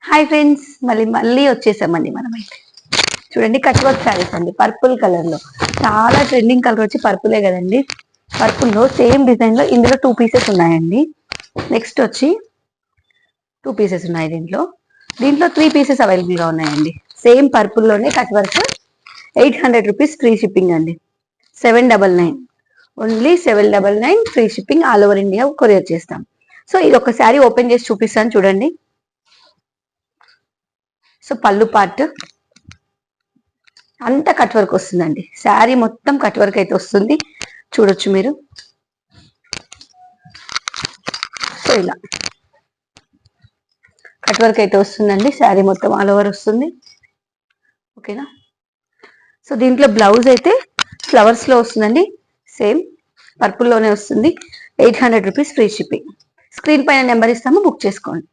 Hi friends, మళ్ళీ మళ్ళీ వచ్చేసామండి మనమైతే. చూడండి, కట్ వర్క్ శారీస్ అండి, పర్పుల్ కలర్ లో. చాలా ట్రెండింగ్ కలర్ వచ్చి పర్పులే కదండి. పర్పుల్ లో సేమ్ డిజైన్ లో ఇందులో 2 పీసెస్ ఉన్నాయండి. నెక్స్ట్ వచ్చి 2 పీసెస్ ఉన్నాయి దీంట్లో. 3 పీసెస్ అవైలబుల్ గా ఉన్నాయండి. సేమ్ పర్పుల్ లోనే cut work. 800 rupees free shipping అండి. 799, only 799 free shipping. All over India courier చేస్తాం. సో ఇది ఒక శారీ ఓపెన్ చేసి చూపిస్తాను చూడండి. సో పళ్ళు పార్ట్ అంతా కట్ వర్క్ వస్తుందండి. శారీ మొత్తం కట్ వర్క్ అయితే వస్తుంది, చూడొచ్చు మీరు. సో ఇలా కట్ వర్క్ అయితే వస్తుందండి. శారీ మొత్తం ఆల్ ఓవర్ వస్తుంది, ఓకేనా. సో దీంట్లో బ్లౌజ్ అయితే ఫ్లవర్స్ లో వస్తుందండి. సేమ్ పర్పుల్ లోనే వస్తుంది. 800 రూపీస్ ఫ్రీ షిప్పింగ్. స్క్రీన్ పైన నెంబర్ ఇస్తాము, బుక్ చేసుకోండి.